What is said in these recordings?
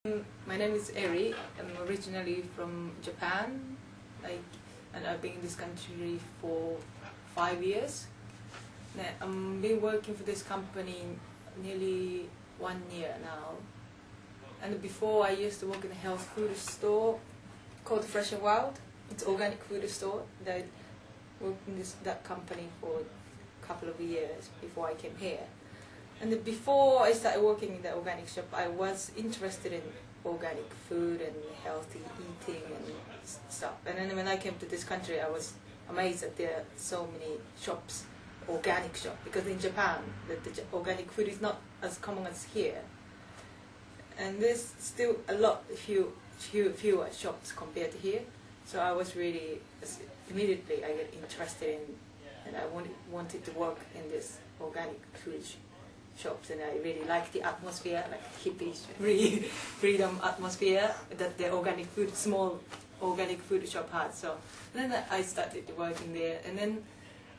My name is Eri. I'm originally from Japan, and I've been in this country for 5 years. I've been working for this company nearly 1 year now. And before, I used to work in a health food store called Fresh and Wild. It's an organic food store. I worked in that company for a couple of years before I came here. And before I started working in the organic shop, I was interested in organic food and healthy eating and stuff. And then when I came to this country, I was amazed that there are so many shops, organic shops, because in Japan, the organic food is not as common as here. And there's still fewer shops compared to here. So I was really, immediately I get interested in, and I wanted to work in this organic food shops, and I really like the atmosphere, like hippie, really freedom atmosphere that the organic food, small organic food shop has. So then I started working there, and then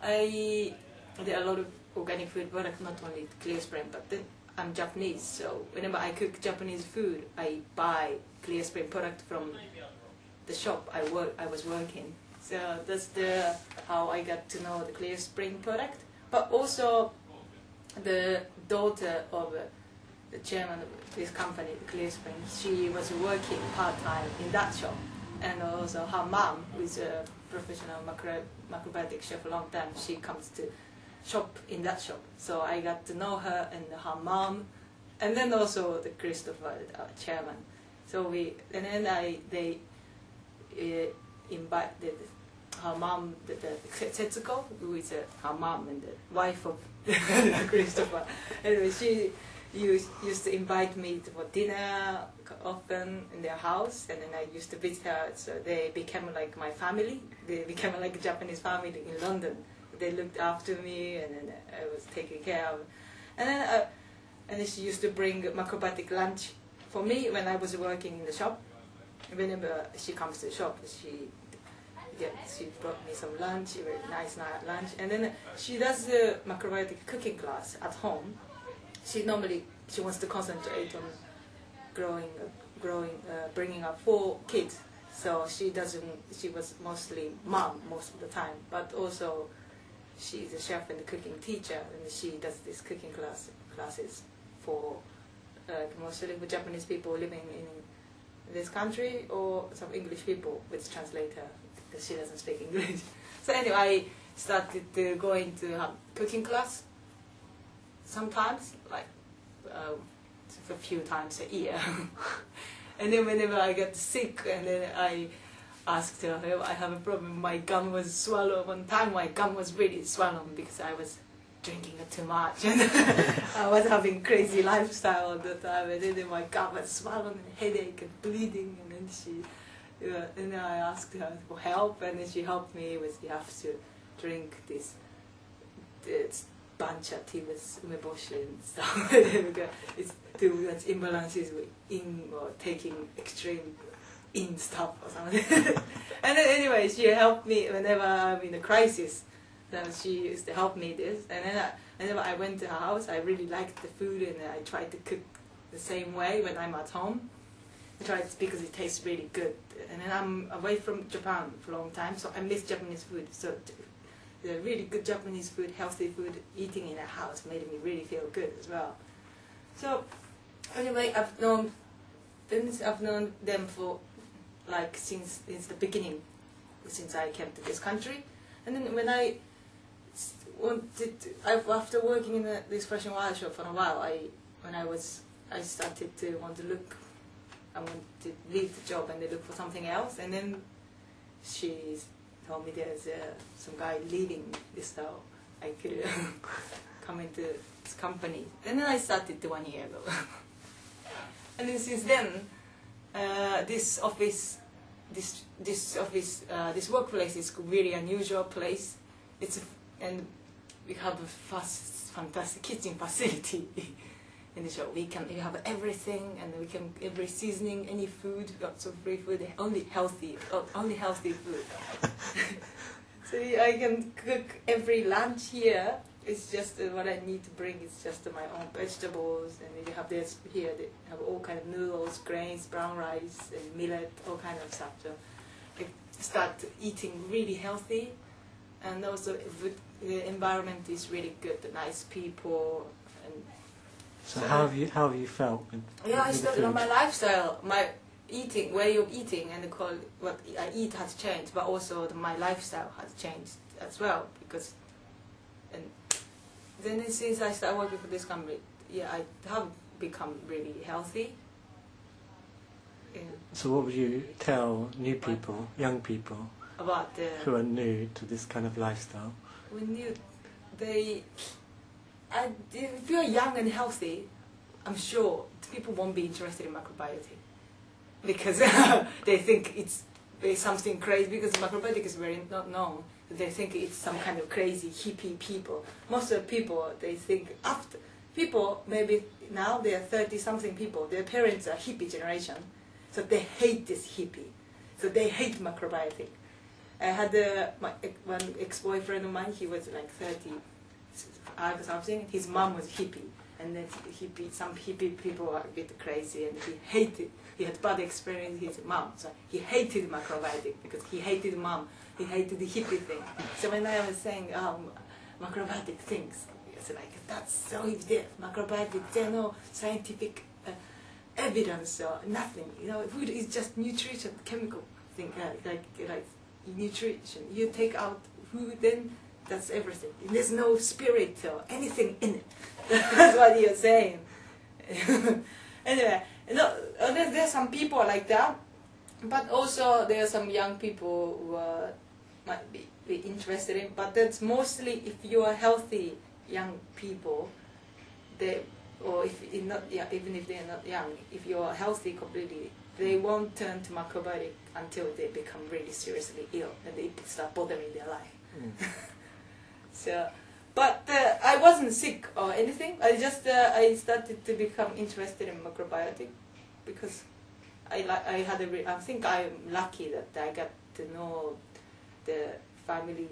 there are a lot of organic food products, not only Clearspring, but then I'm Japanese, so whenever I cook Japanese food, I buy Clearspring product from the shop I was working. So that's how I got to know the Clearspring product. But also the daughter of the chairman of this company, Clearspring, she was working part-time in that shop. And also her mom, who is a professional macrobiotic chef for a long time, she comes to shop in that shop. So I got to know her and her mom, and then also the Christopher, chairman. So they invited her mom, the Setsuko, who is her mom and the wife of Christopher. Anyway, she used to invite me for dinner often in their house, and then I used to visit her. So they became like my family. They became like a Japanese family in London. They looked after me, and then I was taken care of. And then she used to bring macrobiotic lunch for me when I was working in the shop. Whenever she comes to the shop, she brought me some lunch, very nice lunch. And then she does the macrobiotic cooking class at home. She wants to concentrate on bringing up 4 kids. So she was mostly mom most of the time, but also she's a chef and a cooking teacher, and she does these cooking classes for mostly for Japanese people living in this country, or some English people with translator, because she doesn't speak English. So anyway, I started to go into cooking class sometimes, like a few times a year. And then whenever I get sick, and then I asked her, I have a problem, my gum was swallowed. One time my gum was really swollen because I was drinking it too much, and I was having crazy lifestyle at the time, and then my gum was swollen and headache and bleeding, and then and I asked her for help, and then she helped me with, you have to drink this bancha tea with umeboshi and stuff. It's too much imbalances or taking extreme in stuff or something. And then anyway, she helped me whenever I'm in a crisis. Then she used to help me this, and then whenever I went to her house, I really liked the food, and I tried to cook the same way when I'm at home. I tried because it tastes really good. And then I'm away from Japan for a long time, so I miss Japanese food. So the really good Japanese food, healthy food, eating in a house made me really feel good as well. So anyway, I've known them for like since the beginning, since I came to this country. And then when after working in this Fresh and Wild shop for a while, I started to want to leave the job and look for something else. And then she told me there's some guy leaving this, so I could come into this company. And then I started 1 year ago. And then since then, this workplace is a really unusual place. And we have a fantastic kitchen facility in the shop. We have everything, and every seasoning, any food, lots of free food, only healthy food. So I can cook every lunch here, it's just what I need to bring is just my own vegetables, and you have this here. They have all kind of noodles, grains, brown rice, and millet, all kind of stuff. So I start eating really healthy, and also the environment is really good. The nice people. And so how have you felt? I started on my lifestyle, my eating, way of eating, and what I eat has changed, but also my lifestyle has changed as well, because. And then since I started working for this company, I have become really healthy. Yeah. So what would you tell new people, young people, about who are new to this kind of lifestyle? If you're young and healthy, I'm sure people won't be interested in macrobiotic, because they think it's something crazy, because macrobiotic is very not known. They think it's some kind of crazy hippie people. Most of the people, they think people, maybe now they are 30-something people, their parents are hippie generation, so they hate this hippie. So they hate macrobiotic. I had one ex-boyfriend of mine, he was like 35 or something, his mom was hippie. And then some hippie people are a bit crazy, and he had bad experience with his mom. So he hated macrobiotic because he hated mom. He hated the hippie thing. So when I was saying macrobiotic things, it's like, that's so easy. Macrobiotic, there are no scientific evidence or nothing. Food is just nutrition, chemical thing, like nutrition. You take out food, then that's everything. There's no spirit or anything in it. That's what you're saying. Anyway, there's some people like that, but also there are some young people who might be interested in. But that's mostly if you are healthy young people, or even if they're not young, if you are healthy completely, they won't turn to macrobiotic until they become really seriously ill and they start bothering their life. So, but I wasn't sick or anything. I started to become interested in macrobiotic because I think I'm lucky that I got to know the family,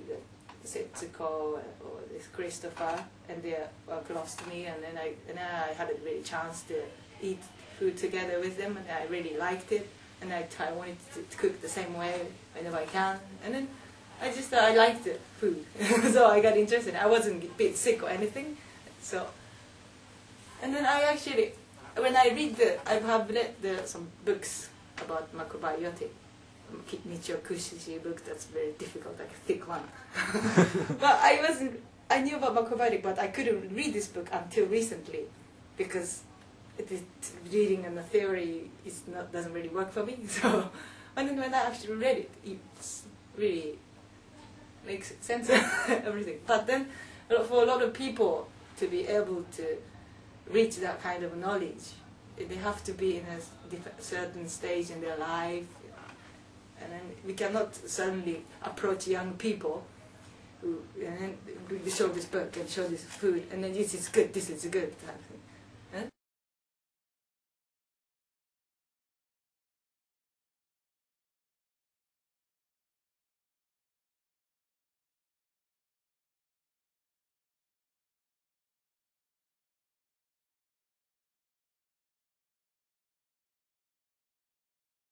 Setsuko or this Christopher, and they were close to me, and then I had a really chance to eat food together with them, and I really liked it, and I wanted to cook the same way whenever I can, and then I liked the food, so I got interested. I wasn't a bit sick or anything, so. And then I actually, when I I have read some books about macrobiotic, Michio Kushishi book that's very difficult, like a thick one. But I knew about macrobiotic, but I couldn't read this book until recently, because reading and the theory doesn't really work for me. So, and then when I actually read it, it's really makes sense everything. But then for a lot of people to be able to reach that kind of knowledge, they have to be in a certain stage in their life, and then we cannot suddenly approach young people and then show this book and show this food and then this is good,